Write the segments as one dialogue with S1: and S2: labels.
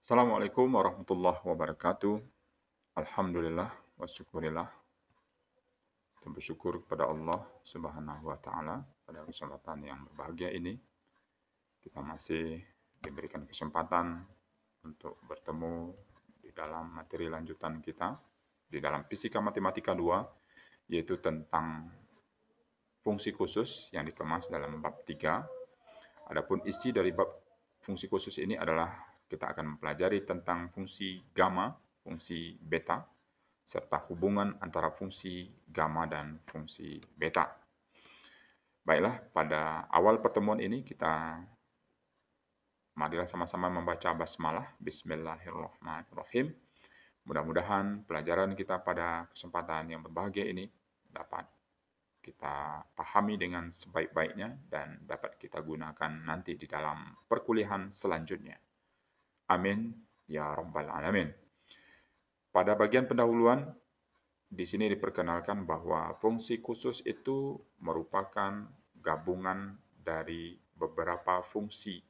S1: Assalamualaikum warahmatullahi wabarakatuh. Alhamdulillah wa syukurillah. Kita bersyukur kepada Allah Subhanahu wa taala pada kesempatan yang berbahagia ini kita masih diberikan kesempatan untuk bertemu di dalam materi lanjutan kita di dalam Fisika Matematika 2 yaitu tentang fungsi khusus yang dikemas dalam bab 3. Adapun isi dari bab fungsi khusus ini adalah kita akan mempelajari tentang fungsi gamma, fungsi beta, serta hubungan antara fungsi gamma dan fungsi beta. Baiklah, pada awal pertemuan ini marilah sama-sama membaca basmalah. Bismillahirrahmanirrahim. Mudah-mudahan pelajaran kita pada kesempatan yang berbahagia ini dapat kita pahami dengan sebaik-baiknya dan dapat kita gunakan nanti di dalam perkuliahan selanjutnya. Amin ya rabbal alamin. Pada bagian pendahuluan di sini diperkenalkan bahwa fungsi khusus itu merupakan gabungan dari beberapa fungsi,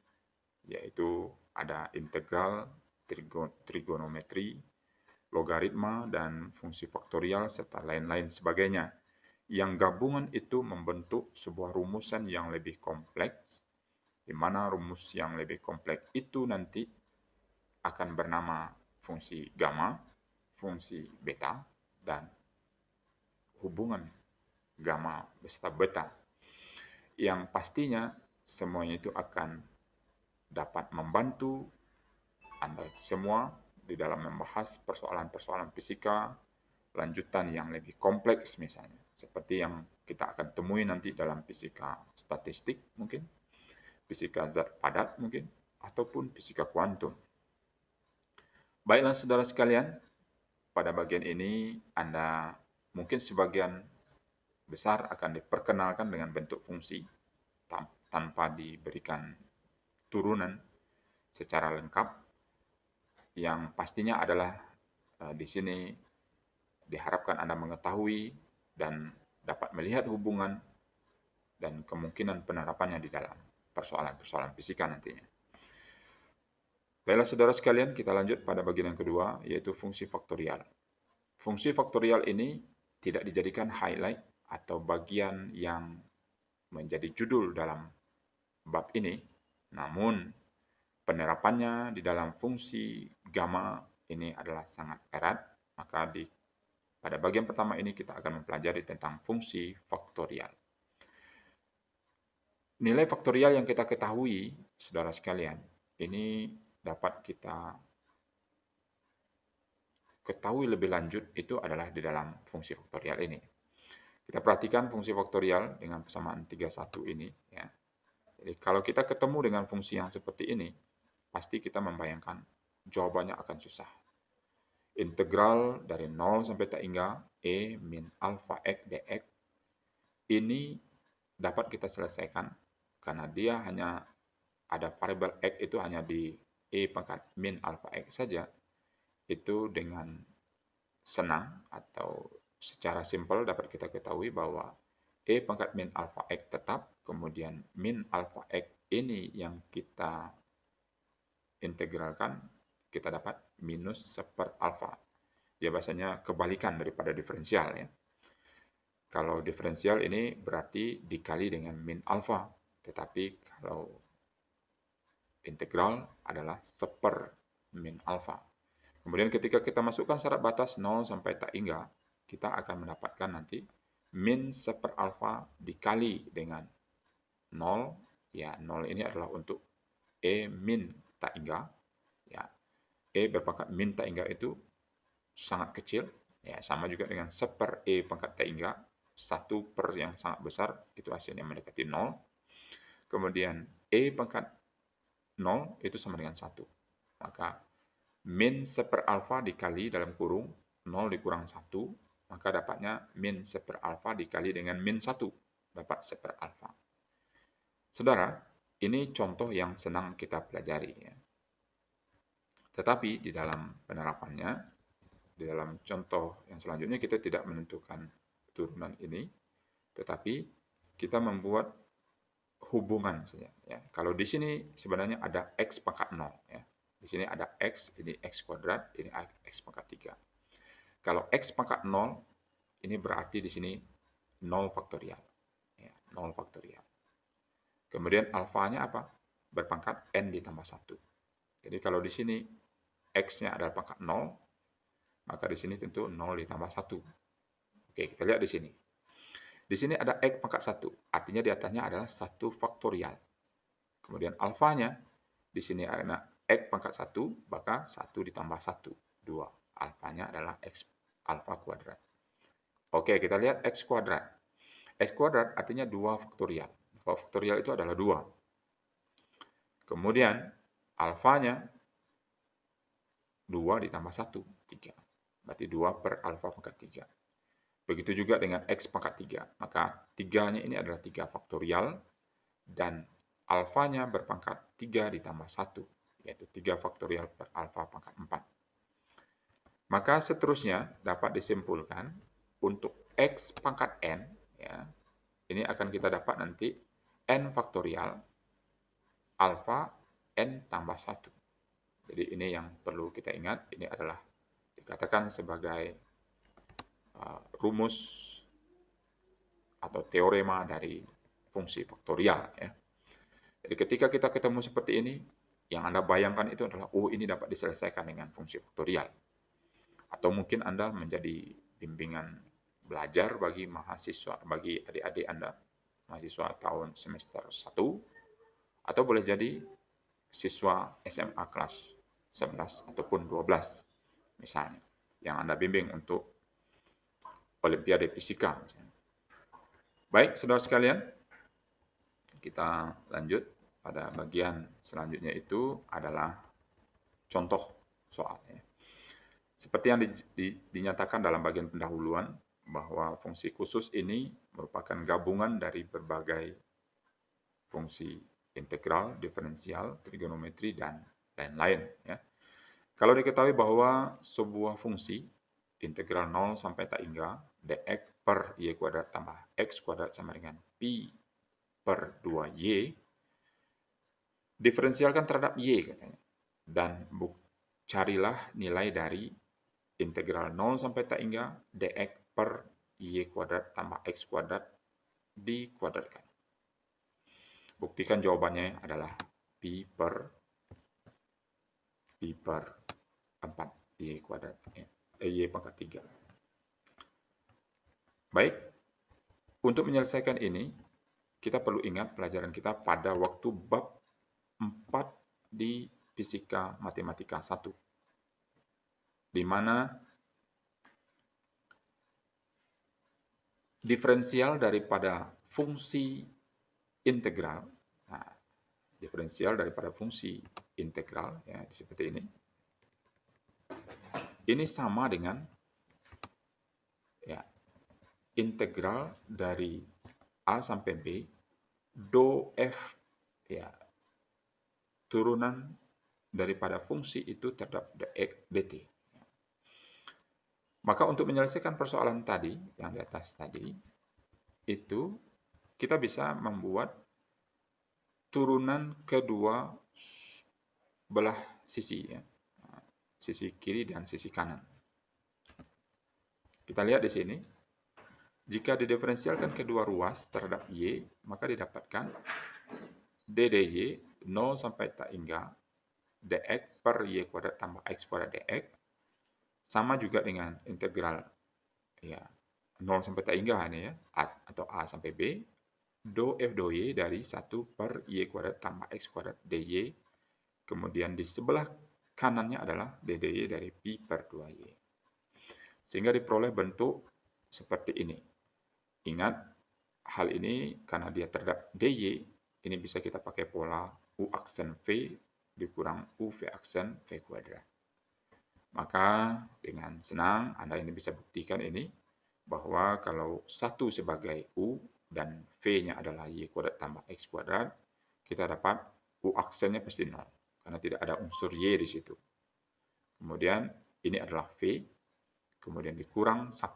S1: yaitu ada integral, trigonometri, logaritma, dan fungsi faktorial, serta lain-lain sebagainya. Yang gabungan itu membentuk sebuah rumusan yang lebih kompleks, di mana rumus yang lebih kompleks itu nanti akan bernama fungsi gamma, fungsi beta, dan hubungan gamma beserta beta. Yang pastinya semuanya itu akan dapat membantu Anda semua di dalam membahas persoalan-persoalan fisika lanjutan yang lebih kompleks misalnya. Seperti yang kita akan temui nanti dalam fisika statistik mungkin, fisika zat padat mungkin, ataupun fisika kuantum. Baiklah saudara sekalian, pada bagian ini Anda mungkin sebagian besar akan diperkenalkan dengan bentuk fungsi tanpa diberikan turunan secara lengkap. Yang pastinya adalah di sini diharapkan Anda mengetahui dan dapat melihat hubungan dan kemungkinan penerapannya di dalam persoalan-persoalan fisika nantinya. Baiklah saudara sekalian, kita lanjut pada bagian yang kedua, yaitu fungsi faktorial. Fungsi faktorial ini tidak dijadikan highlight atau bagian yang menjadi judul dalam bab ini, namun penerapannya di dalam fungsi gamma ini adalah sangat erat, maka pada bagian pertama ini kita akan mempelajari tentang fungsi faktorial. Nilai faktorial yang kita ketahui, saudara sekalian, ini dapat kita ketahui lebih lanjut itu adalah di dalam fungsi faktorial ini. Kita perhatikan fungsi faktorial dengan persamaan 31 ini. Ya. Jadi kalau kita ketemu dengan fungsi yang seperti ini, pasti kita membayangkan jawabannya akan susah. Integral dari 0 sampai tak hingga E min alpha X dx ini dapat kita selesaikan karena dia hanya ada variabel X itu hanya di E pangkat min alpha X saja. Itu dengan senang atau secara simpel dapat kita ketahui bahwa E pangkat min alpha X tetap, kemudian min alpha X ini yang kita integralkan, kita dapat minus seper alpha. Dia bahasanya kebalikan daripada diferensial ya. Kalau diferensial ini berarti dikali dengan min alpha, tetapi kalau integral adalah seper min alpha. Kemudian ketika kita masukkan syarat batas 0 sampai tak hingga, kita akan mendapatkan nanti min seper alpha dikali dengan 0. Ya, 0 ini adalah untuk E min tak hingga. Ya, E berpangkat min tak hingga itu sangat kecil. Ya, sama juga dengan seper E pangkat tak hingga. 1 per yang sangat besar, itu hasilnya mendekati 0. Kemudian E pangkat 0 itu sama dengan 1. Maka min seper alfa dikali dalam kurung 0 dikurang 1, maka dapatnya min seper alfa dikali dengan min 1, dapat seper alfa. Saudara, ini contoh yang senang kita pelajari. Ya. Tetapi di dalam penerapannya, di dalam contoh yang selanjutnya kita tidak menentukan turunan ini, tetapi kita membuat hubungan saja. Ya. Kalau di sini sebenarnya ada X pangkat 0. Ya. Di sini ada X, ini X kuadrat, ini X pangkat 3. Kalau X pangkat 0, ini berarti di sini 0 faktorial. Ya, 0 faktorial. Kemudian alfanya apa? Berpangkat N ditambah 1. Jadi kalau di sini X-nya adalah pangkat 0, maka di sini tentu 0 ditambah 1. Oke, kita lihat di sini. Di sini ada X pangkat 1, artinya di atasnya adalah 1 faktorial. Kemudian alfanya, di sini ada X pangkat 1, maka 1 ditambah 1, 2. Alfanya adalah X alfa kuadrat. Oke, kita lihat X kuadrat. X kuadrat artinya 2 faktorial. 2 faktorial itu adalah 2. Kemudian alfanya 2 ditambah 1, 3. Berarti 2 per alfa pangkat 3. Begitu juga dengan X pangkat 3. Maka 3-nya ini adalah 3 faktorial dan alfanya berpangkat 3 ditambah 1, yaitu 3 faktorial per alfa pangkat 4. Maka seterusnya dapat disimpulkan untuk X pangkat N, ya, ini akan kita dapat nanti N faktorial alfa N tambah 1. Jadi ini yang perlu kita ingat, ini adalah dikatakan sebagai rumus atau teorema dari fungsi faktorial. Ya. Jadi ketika kita ketemu seperti ini, yang Anda bayangkan itu adalah, oh ini dapat diselesaikan dengan fungsi faktorial. Atau mungkin Anda menjadi bimbingan belajar bagi mahasiswa, bagi adik-adik Anda, mahasiswa tahun semester 1, atau boleh jadi siswa SMA kelas 11 ataupun 12, misalnya, yang Anda bimbing untuk Olimpiade Fisika. Misalnya. Baik, saudara sekalian, kita lanjut pada bagian selanjutnya itu adalah contoh soalnya. Seperti yang dinyatakan dalam bagian pendahuluan, bahwa fungsi khusus ini merupakan gabungan dari berbagai fungsi integral, diferensial, trigonometri, dan lain-lain. Ya. Kalau diketahui bahwa sebuah fungsi integral 0 sampai tak hingga dx per y kuadrat tambah x kuadrat sama dengan pi per 2y, diferensialkan terhadap y katanya. Dan carilah nilai dari integral 0 sampai tak hingga dx per y kuadrat tambah x kuadrat dikuadratkan. Buktikan jawabannya adalah pi per 4 y kuadrat, y pangkat 3. Baik, untuk menyelesaikan ini, kita perlu ingat pelajaran kita pada waktu bab 4 di Fisika Matematika 1, di mana diferensial daripada fungsi integral, nah, diferensial daripada fungsi integral, ya, seperti ini sama dengan ya, integral dari A sampai B, do F, ya, turunan daripada fungsi itu terhadap dx dt. Maka untuk menyelesaikan persoalan tadi, yang di atas tadi, itu kita bisa membuat turunan kedua belah sisi, ya, sisi kiri dan sisi kanan. Kita lihat di sini, jika didiferensialkan kedua ruas terhadap y, maka didapatkan ddy 0 sampai tak hingga dx per y kuadrat tambah x kuadrat dx sama juga dengan integral, ya, 0 sampai tak hingga ini, ya, atau a sampai b, do f do y dari 1 per y kuadrat tambah x kuadrat dy, kemudian di sebelah kanannya adalah ddy dari pi per 2y. Sehingga diperoleh bentuk seperti ini. Ingat, hal ini karena dia terhadap dy, ini bisa kita pakai pola u aksen v dikurang u v aksen v kuadrat. Maka dengan senang Anda ini bisa buktikan ini, bahwa kalau 1 sebagai u dan v-nya adalah y kuadrat tambah x kuadrat, kita dapat u aksennya pasti 0, karena tidak ada unsur y di situ. Kemudian ini adalah v, kemudian dikurang 1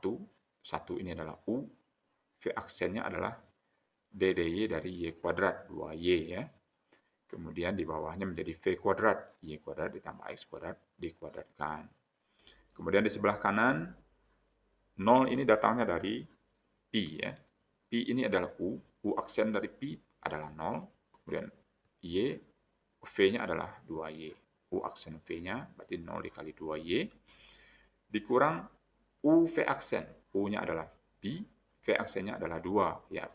S1: ini adalah u, v aksennya adalah ddy dari y kuadrat 2y, ya. Kemudian di bawahnya menjadi V kuadrat. Y kuadrat ditambah X kuadrat dikuadratkan. Kemudian di sebelah kanan, 0 ini datangnya dari Pi. Ya. Pi ini adalah U. U aksen dari Pi adalah 0. Kemudian Y, V-nya adalah 2Y. U aksen V-nya berarti 0 dikali 2Y. Dikurang U V aksen. U-nya adalah Pi, V aksennya adalah 2. Ya.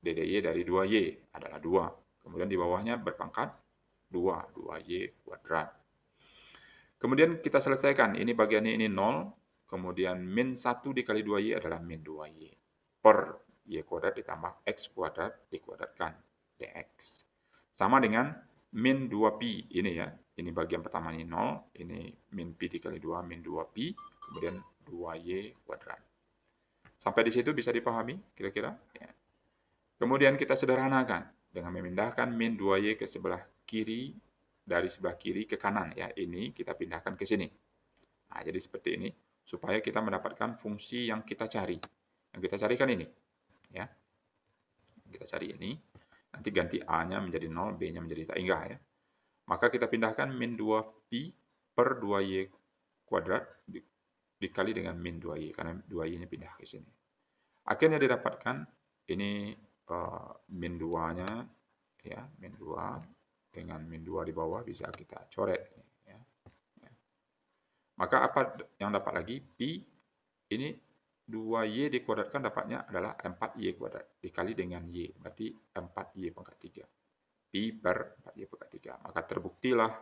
S1: DDY dari 2Y adalah 2. Kemudian di bawahnya berpangkat 2Y kuadrat. Kemudian kita selesaikan, ini bagiannya ini 0, kemudian min 1 dikali 2Y adalah min 2Y. Per Y kuadrat ditambah X kuadrat dikuadratkan, dx. Sama dengan min 2pi, ini ya, ini bagian pertama ini 0, ini min pi dikali 2, min 2pi, kemudian 2Y kuadrat. Sampai di situ bisa dipahami kira-kira? Ya. Kemudian kita sederhanakan dengan memindahkan min 2Y ke sebelah kiri, dari sebelah kiri ke kanan. Ya, ini kita pindahkan ke sini. Nah, jadi seperti ini, supaya kita mendapatkan fungsi yang kita cari. Yang kita carikan ini. Ya. Kita cari ini, nanti ganti A-nya menjadi 0, B-nya menjadi tak inggah. Ya. Maka kita pindahkan min 2pi per 2Y kuadrat dikali dengan min 2Y, karena 2Y ini pindah ke sini. Akhirnya didapatkan ini min 2-nya, ya, min 2 dengan min 2 di bawah bisa kita coret. Ya. Maka apa yang dapat lagi? Pi ini 2Y dikuadratkan dapatnya adalah 4Y kuadrat dikali dengan Y, berarti 4Y pangkat 3. Pi per 4Y pangkat 3. Maka terbuktilah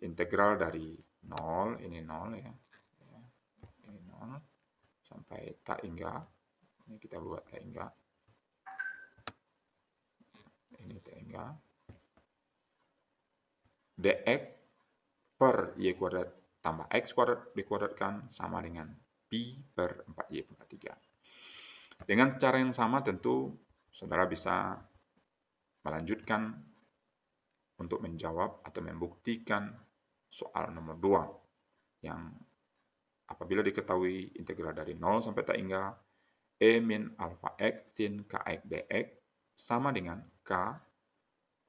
S1: integral dari 0, ini 0 ya. Ini 0 sampai tak hingga, ini kita buat tak hingga. Ini tak hingga. Dx per Y kuadrat tambah X kuadrat dikuadratkan sama dengan Pi per 4Y pangkat 3. Dengan cara yang sama tentu saudara bisa melanjutkan untuk menjawab atau membuktikan soal nomor 2 yang apabila diketahui integral dari 0 sampai tak hingga E min alfa X sin Kx dx sama dengan K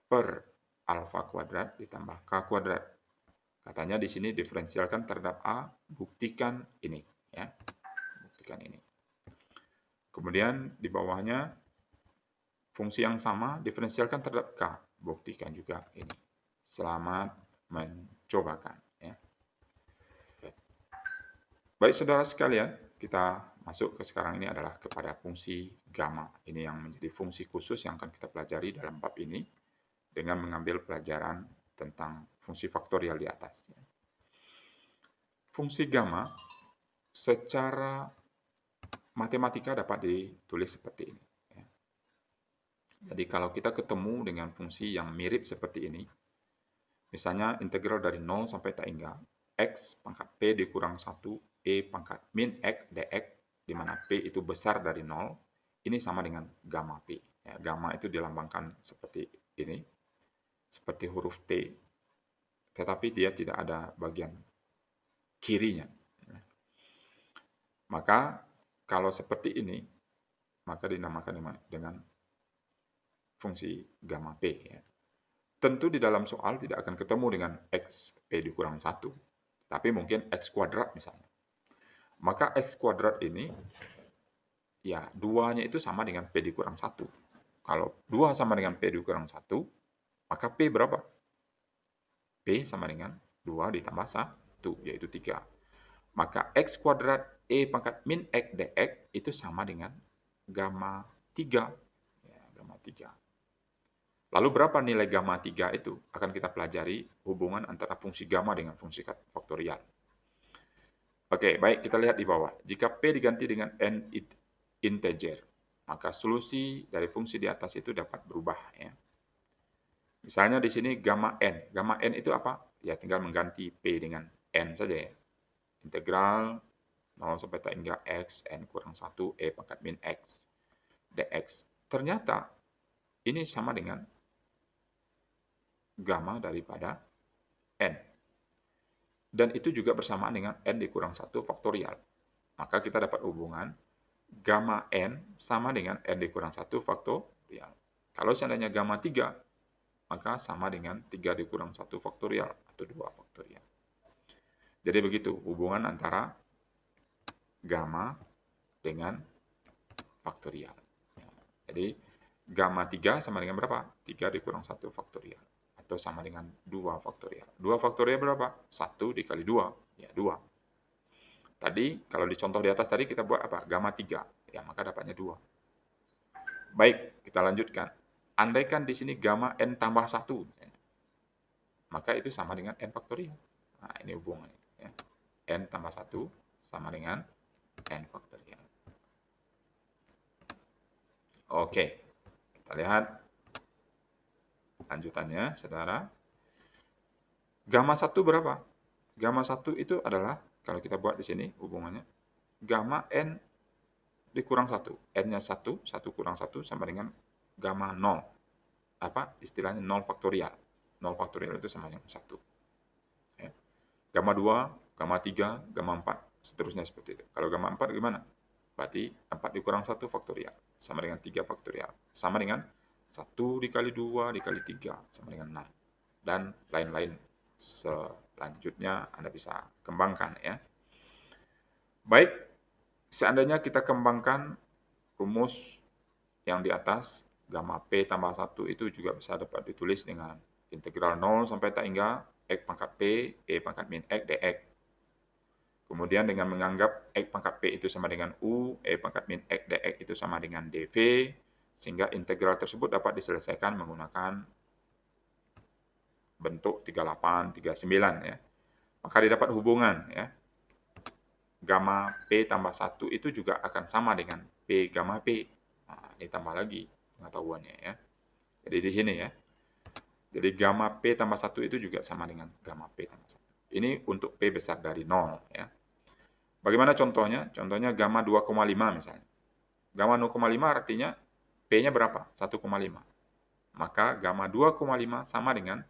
S1: per alfa kuadrat ditambah K kuadrat. Katanya di sini diferensialkan terhadap A, buktikan ini. Ya. Buktikan ini. Kemudian di bawahnya, fungsi yang sama diferensialkan terhadap K, buktikan juga ini. Selamat mencobakan. Ya. Baik saudara sekalian, kita masuk ke sekarang ini adalah kepada fungsi gamma. Ini yang menjadi fungsi khusus yang akan kita pelajari dalam bab ini dengan mengambil pelajaran tentang fungsi faktorial di atas. Fungsi gamma secara matematika dapat ditulis seperti ini. Jadi kalau kita ketemu dengan fungsi yang mirip seperti ini, misalnya integral dari 0 sampai tak hingga, X pangkat P dikurang 1, E pangkat min X dx, di mana P itu besar dari 0, ini sama dengan gamma P. Ya, gamma itu dilambangkan seperti ini, seperti huruf T, tetapi dia tidak ada bagian kirinya. Maka kalau seperti ini, maka dinamakan dengan fungsi gamma P. Ya. Tentu di dalam soal tidak akan ketemu dengan X P dikurang 1, tapi mungkin X kuadrat misalnya. Maka X kuadrat ini, ya 2-nya itu sama dengan P dikurang 1. Kalau 2 sama dengan P dikurang 1, maka P berapa? P sama dengan 2 ditambah 1, yaitu 3. Maka X kuadrat E pangkat min X dx itu sama dengan gamma 3. Ya, gamma 3. Lalu berapa nilai gamma 3 itu? Akan kita pelajari hubungan antara fungsi gamma dengan fungsi faktorial. Oke, baik, kita lihat di bawah. Jika P diganti dengan N integer, maka solusi dari fungsi di atas itu dapat berubah. Ya. Misalnya di sini gamma N. Gamma N itu apa? Ya tinggal mengganti P dengan N saja ya. Integral 0 sampai tak hingga X, N kurang 1, E pangkat min X, dx. Ternyata ini sama dengan gamma daripada N. Dan itu juga bersamaan dengan N dikurang 1 faktorial. Maka kita dapat hubungan gamma N sama dengan N dikurang 1 faktorial. Kalau seandainya gamma 3, maka sama dengan 3 dikurang 1 faktorial atau 2 faktorial. Jadi begitu hubungan antara gamma dengan faktorial. Jadi gamma 3 sama dengan berapa? 3 dikurang 1 faktorial. Atau sama dengan 2 faktorial. 2 faktorial berapa? 1 dikali 2. Ya, 2. Tadi, kalau di contoh di atas tadi kita buat apa? Gamma 3. Ya, maka dapatnya 2. Baik, kita lanjutkan. Andaikan di sini gamma n tambah 1. Maka itu sama dengan n faktorial. Nah, ini hubungannya. Ya. N tambah 1 sama dengan n faktorial. Oke, kita lihat lanjutannya, saudara. Gamma 1 berapa? Gamma 1 itu adalah, kalau kita buat di sini hubungannya, gamma n dikurang 1. N-nya 1, 1 kurang 1 sama dengan gamma 0. Apa? Istilahnya 0 faktorial. 0 faktorial itu sama dengan 1. Ya. Gamma 2, gamma 3, gamma 4, seterusnya seperti itu. Kalau gamma 4 gimana? Berarti 4 dikurang 1 faktorial, sama dengan 3 faktorial. Sama dengan 1 dikali 2 dikali 3, sama dengan 6. Dan lain-lain selanjutnya Anda bisa kembangkan ya. Baik, seandainya kita kembangkan rumus yang di atas, gamma P tambah 1 itu juga bisa dapat ditulis dengan integral 0 sampai tak hingga X pangkat P, E pangkat min X dx. Kemudian dengan menganggap X pangkat P itu sama dengan U, E pangkat min X dx itu sama dengan dV, sehingga integral tersebut dapat diselesaikan menggunakan bentuk 38, 39 ya. Maka didapat hubungan ya. Gamma P tambah 1 itu juga akan sama dengan P gamma P. Nah, ditambah lagi pengetahuannya ya. Jadi di sini ya. Jadi gamma P tambah 1 itu juga sama dengan gamma P tambah 1. Ini untuk P besar dari 0 ya. Bagaimana contohnya? Contohnya gamma 2,5 misalnya. Gamma 0,5 artinya P-nya berapa? 1,5. Maka gamma 2,5 sama dengan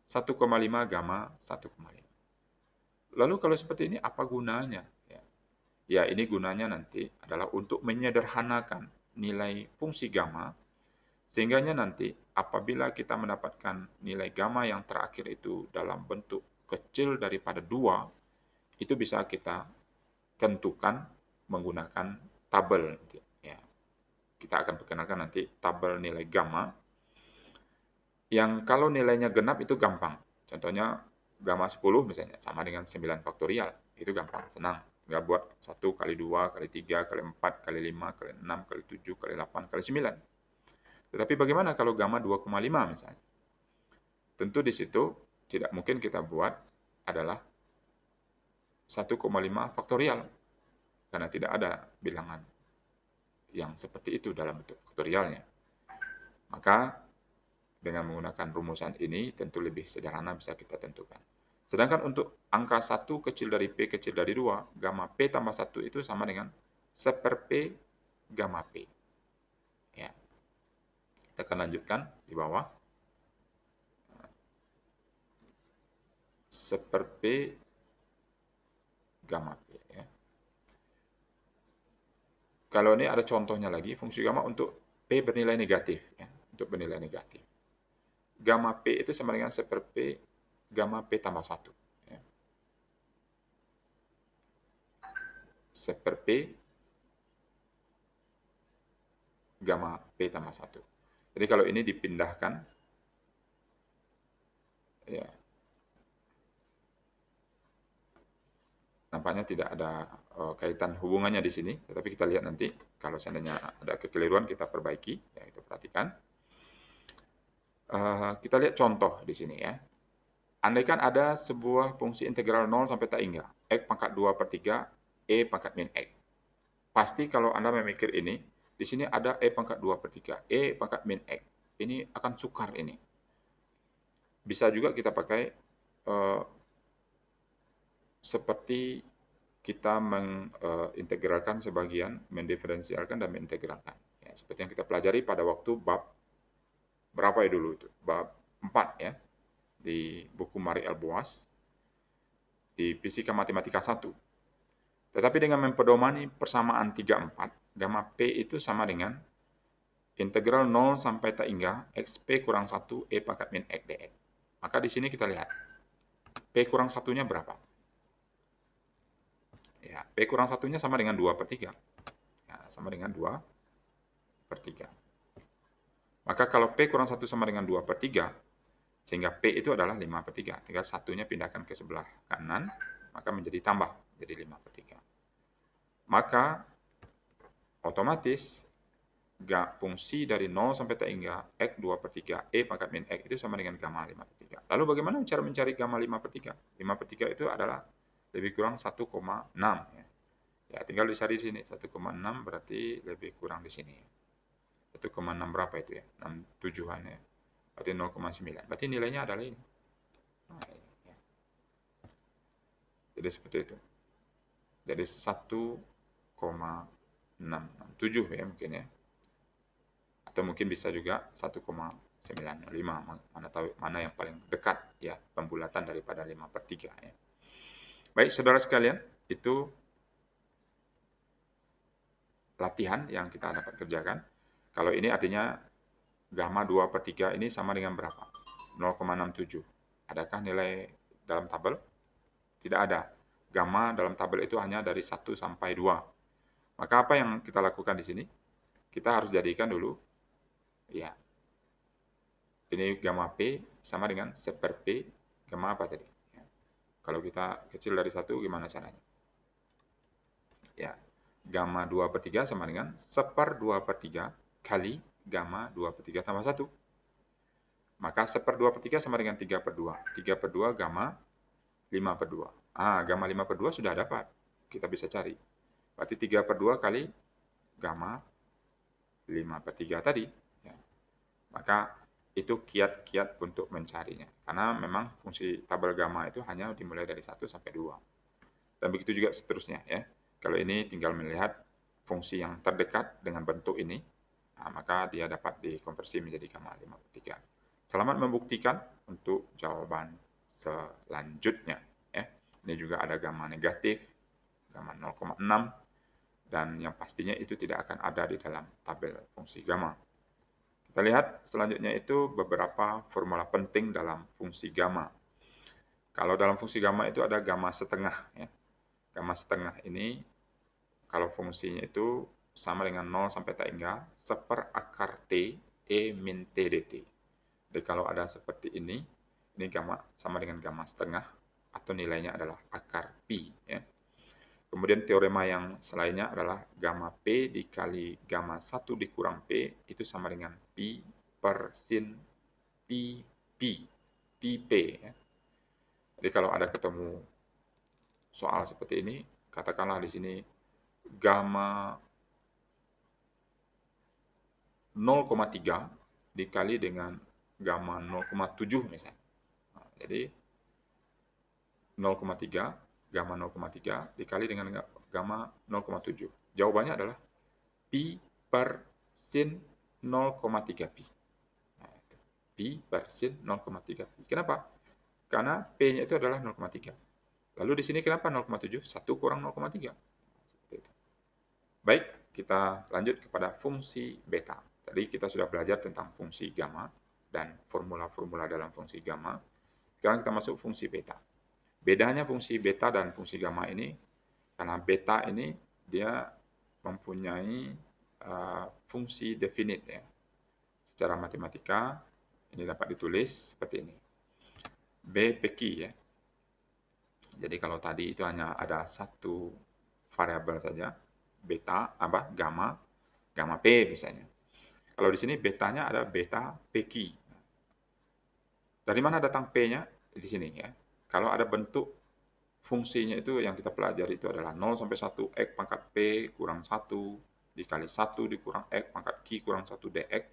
S1: 1,5 gamma 1,5. Lalu kalau seperti ini apa gunanya? Ya, ini gunanya nanti adalah untuk menyederhanakan nilai fungsi gamma, sehingga nanti apabila kita mendapatkan nilai gamma yang terakhir itu dalam bentuk kecil daripada 2, itu bisa kita tentukan menggunakan tabel. Ya, kita akan perkenalkan nanti tabel nilai gamma, yang kalau nilainya genap itu gampang. Contohnya gamma 10 misalnya, sama dengan 9 faktorial. Itu gampang, senang. Tinggal buat 1 kali 2, kali 3, kali 4, kali 5, kali 6, kali 7, kali 8, kali 9. Tetapi bagaimana kalau gamma 2,5 misalnya? Tentu di situ tidak mungkin kita buat adalah 1,5 faktorial. Karena tidak ada bilangan yang seperti itu dalam bentuk faktorialnya. Maka dengan menggunakan rumusan ini tentu lebih sederhana bisa kita tentukan. Sedangkan untuk angka 1 kecil dari P kecil dari 2, gamma P tambah 1 itu sama dengan 1/P gamma P. Ya. Kita akan lanjutkan di bawah. 1/P gamma P. Ya. Kalau ini ada contohnya lagi, fungsi gamma untuk P bernilai negatif. Ya. Untuk bernilai negatif. Gamma P itu sama dengan 1/P gamma P tambah 1. Ya. 1/P gamma P tambah 1. Jadi kalau ini dipindahkan, ya, nampaknya tidak ada kaitan hubungannya di sini, tetapi kita lihat nanti kalau seandainya ada kekeliruan kita perbaiki, ya kita perhatikan. Kita lihat contoh di sini ya. Andaikan ada sebuah fungsi integral 0 sampai tak hingga X pangkat 2/3 E pangkat min X. Pasti kalau Anda memikir ini, di sini ada E pangkat 2/3 E pangkat min X. Ini akan sukar ini. Bisa juga kita pakai seperti kita mengintegralkan sebagian, mendiferensialkan dan mengintegralkan. Ya, seperti yang kita pelajari pada waktu bab berapa ya dulu itu? Bab 4 ya, di buku Marie Alboas, di Fisika Matematika 1. Tetapi dengan mempedomani persamaan 3/4, gamma P itu sama dengan integral 0 sampai tak hingga x p kurang 1 e pangkat min x dx. Maka di sini kita lihat p kurang satunya berapa? Ya, p kurang satunya sama dengan 2/3. Ya, sama dengan 2/3. Maka kalau p kurang 1 sama dengan 2/3, sehingga p itu adalah 5/3. Tinggal satunya pindahkan ke sebelah kanan, maka menjadi tambah, jadi 5/3. Maka otomatis fungsi dari 0 sampai tak hingga x 2/3 e pangkat min x itu sama dengan gamma 5/3. Lalu bagaimana cara mencari gamma 5/3? 5/3 itu adalah lebih kurang 1,6. Ya, tinggal dicari di sini. 1,6 berarti lebih kurang di sini. 1,6 berapa itu ya? 67-an ya. Berarti 0,9. Berarti nilainya adalah ini. Nah, ini ya. Jadi seperti itu. Jadi 1,667 ya mungkin ya. Atau mungkin bisa juga 1,95. Mana tahu mana yang paling dekat ya pembulatan daripada 5/3 ya. Baik, saudara sekalian, itu latihan yang kita dapat kerjakan. Kalau ini artinya gamma 2/3 ini sama dengan berapa? 0,67. Adakah nilai dalam tabel? Tidak ada. Gamma dalam tabel itu hanya dari 1 sampai 2. Maka apa yang kita lakukan di sini? Kita harus jadikan dulu, ya, ini gamma P sama dengan 1/P, gamma apa tadi? Ya. Kalau kita kecil dari 1, gimana caranya? Ya, gamma 2/3 sama dengan 1/2/3 kali gamma 2/3 tambah 1. Maka 1/2/3 sama dengan 3/2. 3/2 gamma 5/2. Gamma 5/2 sudah dapat. Kita bisa cari. Berarti 3/2 kali gamma 5/3 tadi. Ya. Maka itu kiat-kiat untuk mencarinya. Karena memang fungsi tabel gamma itu hanya dimulai dari 1 sampai 2. Dan begitu juga seterusnya ya. Kalau ini tinggal melihat fungsi yang terdekat dengan bentuk ini, maka dia dapat dikonversi menjadi gamma 5/3. Selamat membuktikan untuk jawaban selanjutnya. Ya. Ini juga ada gamma negatif, gamma 0,6, dan yang pastinya itu tidak akan ada di dalam tabel fungsi gamma. Kita lihat selanjutnya itu beberapa formula penting dalam fungsi gamma. Kalau dalam fungsi gamma itu ada gamma setengah. Ya. Gamma setengah ini kalau fungsinya itu sama dengan 0 sampai tak hingga 1/akar T E min T dt. Jadi kalau ada seperti ini gamma sama dengan gamma setengah atau nilainya adalah akar pi. Ya. Kemudian teorema yang selainnya adalah gamma P dikali gamma 1 dikurang P itu sama dengan pi per sin pi pi, pi P. Ya. Jadi kalau ada ketemu soal seperti ini, katakanlah di sini gamma 0,3 dikali dengan gamma 0,7 misalnya. Jadi 0,3 gamma 0,3 dikali dengan gamma 0,7. Jawabannya adalah pi per sin 0,3 pi. Pi per sin 0,3 pi. Kenapa? Karena P-nya itu adalah 0,3. Lalu di sini kenapa 0,7? 1 kurang 0,3. Seperti itu. Baik, kita lanjut kepada fungsi beta. Tadi kita sudah belajar tentang fungsi gamma dan formula-formula dalam fungsi gamma. Sekarang kita masuk fungsi beta. Bedanya fungsi beta dan fungsi gamma ini, karena beta ini dia mempunyai fungsi definite ya. Secara matematika ini dapat ditulis seperti ini. B PQ ya. Jadi kalau tadi itu hanya ada satu variabel saja, beta gamma P misalnya. Kalau di sini betanya ada beta PQ. Dari mana datang P-nya? Di sini ya. Kalau ada bentuk fungsinya itu yang kita pelajari itu adalah 0 sampai 1 X pangkat P kurang 1 dikali 1 dikurang X pangkat Q kurang 1 dx.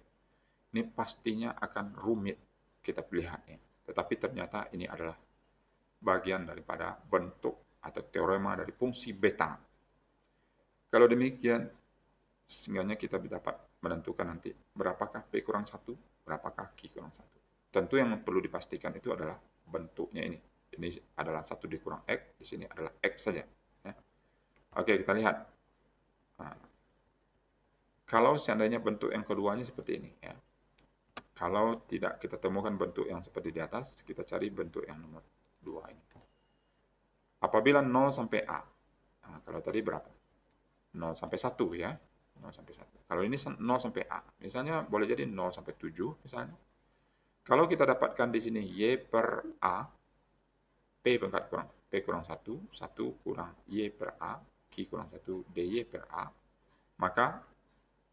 S1: Ini pastinya akan rumit kita lihatnya. Tetapi ternyata ini adalah bagian daripada bentuk atau teorema dari fungsi beta. Kalau demikian, sehingga kita dapat menentukan nanti berapakah P kurang 1, berapakah Q kurang 1. Tentu yang perlu dipastikan itu adalah bentuknya ini. Ini adalah 1 dikurang X, di sini adalah X saja. Ya. Oke, kita lihat. Nah, Kalau seandainya bentuk yang keduanya seperti ini, ya. Kalau tidak kita temukan bentuk yang seperti di atas, kita cari bentuk yang nomor 2 ini. Apabila 0 sampai A. Nah, kalau tadi berapa? 0 sampai 1 ya. 0 sampai 1. Kalau ini 0 sampai A. Misalnya boleh jadi 0 sampai 7 misalnya. Kalau kita dapatkan di sini Y per A, P pangkat kurang P kurang 1, 1 kurang Y per A, Q kurang 1, DY per A, maka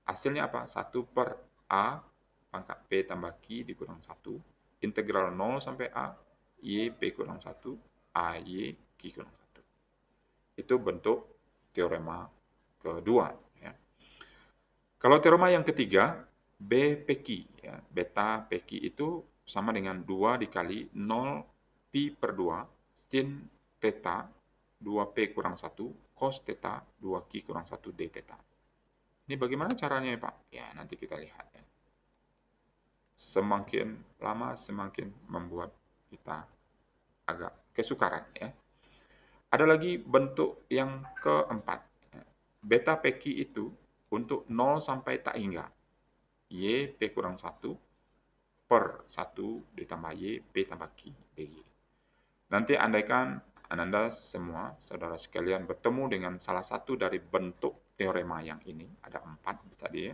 S1: hasilnya apa? 1 per A pangkat P tambah Q dikurang 1, integral 0 sampai A, Y P kurang 1, AY Q kurang 1. Itu bentuk teorema kedua. Ya. Kalau teorema yang ketiga, B PQ, ya, beta PQ itu sama dengan 2 dikali 0 pi per 2 sin theta 2P kurang 1 cos theta 2Q kurang 1 D theta. Ini bagaimana caranya ya Pak? Ya nanti kita lihat ya. Semakin lama semakin membuat kita agak kesukaran ya. Ada lagi bentuk yang keempat. Beta PQ itu untuk 0 sampai tak hingga. Y P kurang 1 per 1 ditambah Y P tambah Q DY. Nanti andaikan Anda semua, saudara sekalian, bertemu dengan salah satu dari bentuk teorema yang ini, ada 4 bisa dia.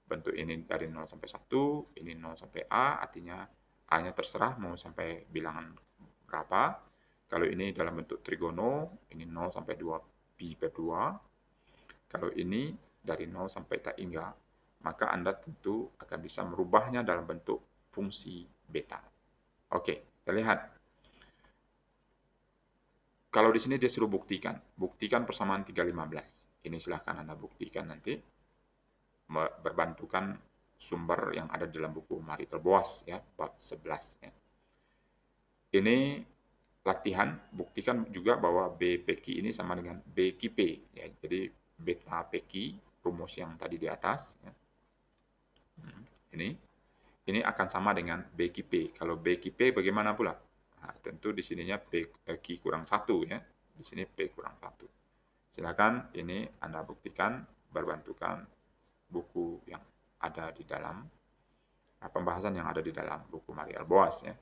S1: Bentuk ini dari 0 sampai 1, ini 0 sampai A, artinya A-nya terserah mau sampai bilangan berapa. Kalau ini dalam bentuk trigono, ini 0 sampai 2 pi per 2. Kalau ini dari 0 sampai tak hingga, maka Anda tentu akan bisa merubahnya dalam bentuk fungsi beta. Oke, kita lihat. Kalau di sini dia suruh buktikan persamaan 315. Ini silahkan Anda buktikan nanti, berbantukan sumber yang ada dalam buku Maritel Boas, ya, bab 11. Ya. Ini latihan, buktikan juga bahwa B PQ ini sama dengan B QP. Ya. Jadi beta PQ, rumus yang tadi di atas. Ya. Ini akan sama dengan B QP. Kalau B QP bagaimana pula? Nah, tentu di sininya Q kurang 1 ya. Di sini P kurang 1. Silakan ini Anda buktikan berbantukan buku yang ada di dalam pembahasan yang ada di dalam buku Mariel Boas ya.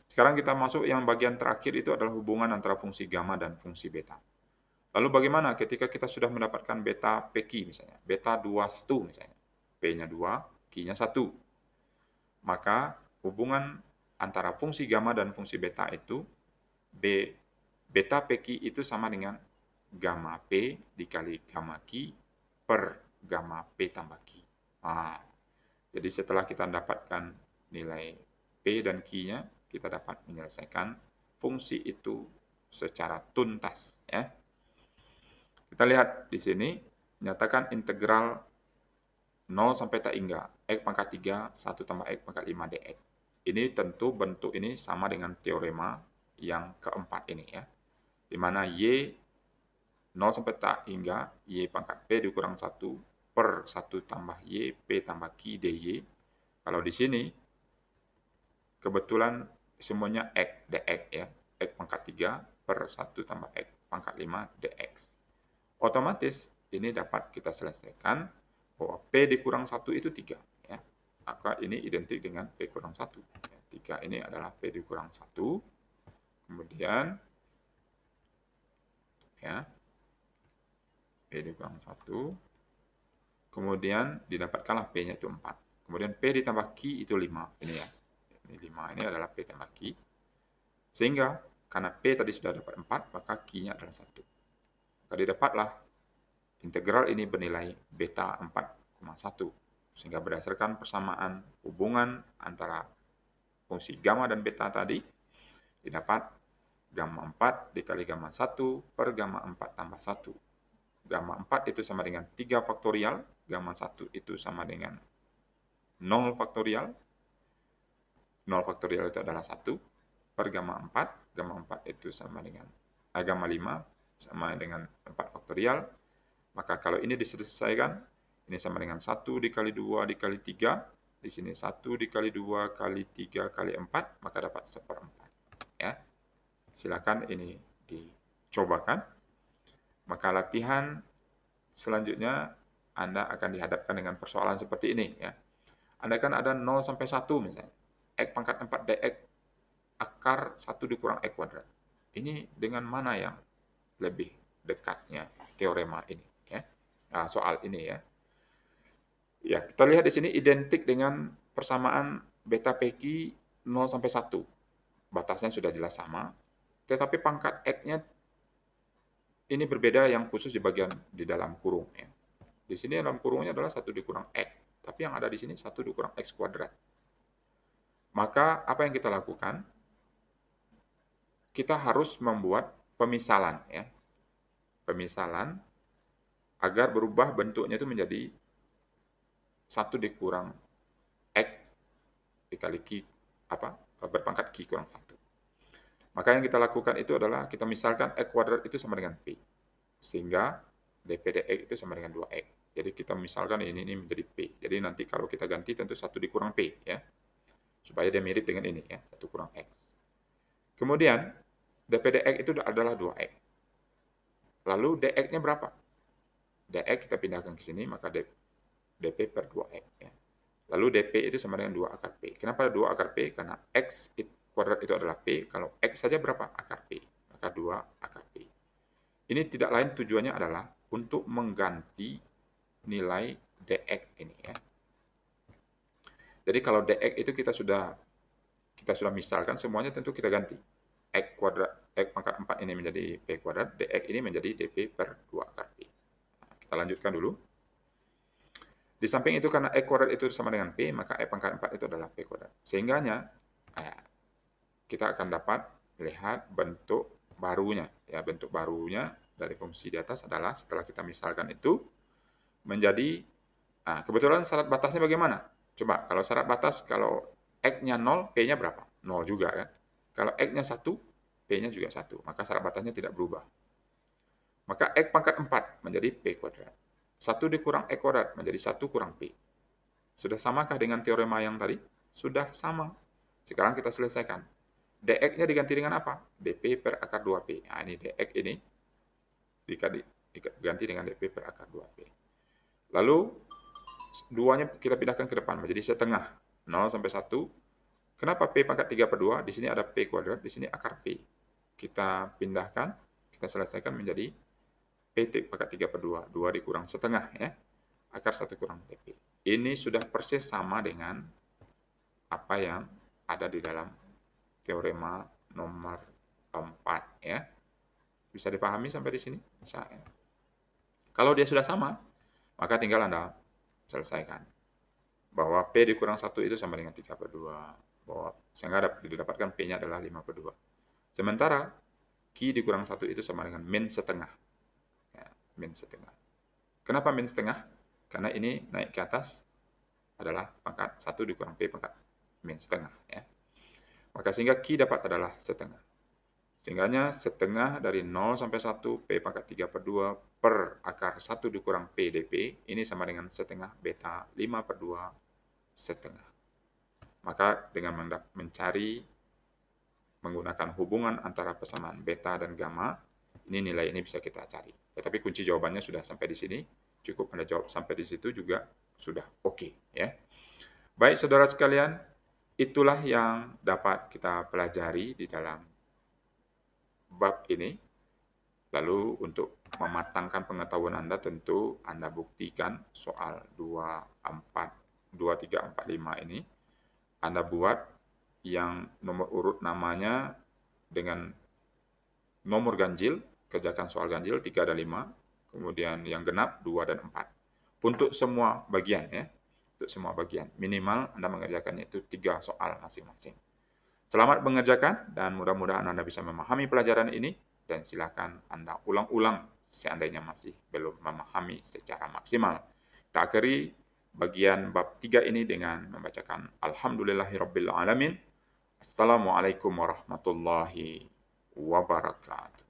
S1: Sekarang kita masuk yang bagian terakhir itu adalah hubungan antara fungsi gamma dan fungsi beta. Lalu bagaimana ketika kita sudah mendapatkan beta PQ misalnya, beta 21 misalnya, P-nya 2, Q-nya 1. Maka hubungan antara fungsi gamma dan fungsi beta itu beta PQ itu sama dengan gamma P dikali gamma Q per gamma P tambah Q. Nah, jadi setelah kita mendapatkan nilai P dan Q-nya, kita dapat menyelesaikan fungsi itu secara tuntas. Ya. Kita lihat di sini, nyatakan integral 0 sampai tak hingga, X pangkat 3, 1 tambah X pangkat 5 dx. Ini tentu bentuk ini sama dengan teorema yang keempat ini ya. Di mana Y 0 sampai tak hingga Y pangkat P dikurang 1 per 1 tambah Y P tambah Q dy. Kalau di sini kebetulan semuanya X dx ya. X pangkat 3 per 1 tambah X pangkat 5 dx. Otomatis ini dapat kita selesaikan bahwa P dikurang 1 itu 3 ya. Maka ini identik dengan P kurang 1. 3 ini adalah P dikurang 1. Kemudian ya P dikurang 1. Kemudian didapatkanlah P-nya itu 4. Kemudian P ditambah Q itu 5. Ini ya. Ini 5 ini adalah P tambah Q. Sehingga karena P tadi sudah dapat 4, maka Q-nya adalah 1. Maka didapatlah integral ini bernilai beta 4,1. Sehingga berdasarkan persamaan hubungan antara fungsi gamma dan beta tadi, didapat gamma 4 dikali gamma 1 per gamma 4 tambah 1. Gamma 4 itu sama dengan 3 faktorial, gamma 1 itu sama dengan 0 faktorial. 0 faktorial itu adalah 1 per gamma 4. Gamma 4 itu sama dengan gamma 5 sama dengan 4 faktorial. Maka kalau ini diselesaikan, ini sama dengan 1 dikali 2 dikali 3. Di sini 1 dikali 2 kali 3 kali 4, maka dapat 1/4. Ya. Silakan ini dicobakan. Maka latihan selanjutnya Anda akan dihadapkan dengan persoalan seperti ini ya. Anda kan ada 0 sampai 1 misalnya. X pangkat 4 dx akar 1 dikurang X kuadrat. Ini dengan mana yang lebih dekatnya teorema ini ya. Nah, soal ini ya. Ya, kita lihat di sini identik dengan persamaan beta PQ 0 sampai 1. Batasnya sudah jelas sama, tetapi pangkat X-nya ini berbeda yang khusus di bagian di dalam kurung ya. Di sini dalam kurungnya adalah 1 dikurang X, tapi yang ada di sini 1 dikurang X kuadrat. Maka apa yang kita lakukan? Kita harus membuat pemisalan ya. Pemisalan agar berubah bentuknya itu menjadi 1 dikurang X dikali Q berpangkat Q kurang 1. Maka yang kita lakukan itu adalah kita misalkan X kuadrat itu sama dengan P. Sehingga dp dx itu sama dengan 2X. Jadi kita misalkan ini menjadi P. Jadi nanti kalau kita ganti tentu 1 dikurang P ya. Supaya dia mirip dengan ini ya, 1 kurang X. Kemudian dp dx itu adalah 2X. Lalu dx-nya berapa? Dx kita pindahkan ke sini maka dp per 2X ya. Lalu dp itu sama dengan 2 akar P. Kenapa 2 akar P? Karena X kuadrat itu adalah P, kalau X saja berapa? Akar P. Maka 2 akar P. Ini tidak lain tujuannya adalah untuk mengganti nilai dx ini ya. Jadi kalau dx itu kita sudah misalkan semuanya tentu kita ganti. X kuadrat, X pangkat 4 ini menjadi P kuadrat, dx ini menjadi dp per 2 akar P. Nah, kita lanjutkan dulu. Di samping itu karena X kuadrat itu sama dengan P, maka X pangkat 4 itu adalah P kuadrat. Sehingganya kita akan dapat lihat bentuk barunya. Ya, bentuk barunya dari fungsi di atas adalah setelah kita misalkan itu menjadi, kebetulan syarat batasnya bagaimana? Coba, kalau syarat batas, kalau X-nya 0, P-nya berapa? 0 juga kan? Kalau X-nya 1, P-nya juga 1. Maka syarat batasnya tidak berubah. Maka X pangkat 4 menjadi P kuadrat. 1 dikurang X kuadrat menjadi 1 kurang P. Sudah samakah dengan teorema yang tadi? Sudah sama. Sekarang kita selesaikan. dx-nya diganti dengan apa? dp per akar 2p. Nah, ini dx ini diganti dengan dp per akar 2p. Lalu, 2-nya kita pindahkan ke depan menjadi setengah. 0 sampai 1. Kenapa p pangkat 3 per 2? Di sini ada p kuadrat, di sini akar p. Kita pindahkan, kita selesaikan menjadi p pangkat 3 per 2. 2 dikurang setengah ya. Akar 1 kurang dp. Ini sudah persis sama dengan apa yang ada di dalam teorema nomor 4 ya. Bisa dipahami sampai di sini? Bisa ya. Kalau dia sudah sama, maka tinggal Anda selesaikan. Bahwa P dikurang 1 itu sama dengan 3 per 2. Bahwa sehingga didapatkan P-nya adalah 5 per 2. Sementara Q dikurang 1 itu sama dengan min setengah. Ya, min setengah. Kenapa min setengah? Karena ini naik ke atas adalah pangkat 1 dikurang P pangkat min setengah ya. Maka sehingga Q dapat adalah setengah. Sehingganya setengah dari 0 sampai 1 P pangkat 3 per 2 per akar 1 dikurang P dp, ini sama dengan setengah beta 5 per 2 setengah. Maka dengan mencari menggunakan hubungan antara persamaan beta dan gamma, ini nilai ini bisa kita cari. Tetapi kunci jawabannya sudah sampai di sini. Cukup Anda jawab sampai di situ juga sudah oke ya. Baik saudara sekalian, itulah yang dapat kita pelajari di dalam bab ini. Lalu untuk mematangkan pengetahuan Anda, tentu Anda buktikan soal 2345 ini. Anda buat yang nomor urut namanya dengan nomor ganjil, kerjakan soal ganjil 3 dan 5, kemudian yang genap 2 dan 4. Untuk semua bagian ya. Untuk semua bagian. Minimal Anda mengerjakannya itu 3 soal masing-masing. Selamat mengerjakan dan mudah-mudahan Anda bisa memahami pelajaran ini dan silakan Anda ulang-ulang seandainya masih belum memahami secara maksimal. Kita akhiri bagian bab 3 ini dengan membacakan Alhamdulillahirabbil alamin. Assalamualaikum warahmatullahi wabarakatuh.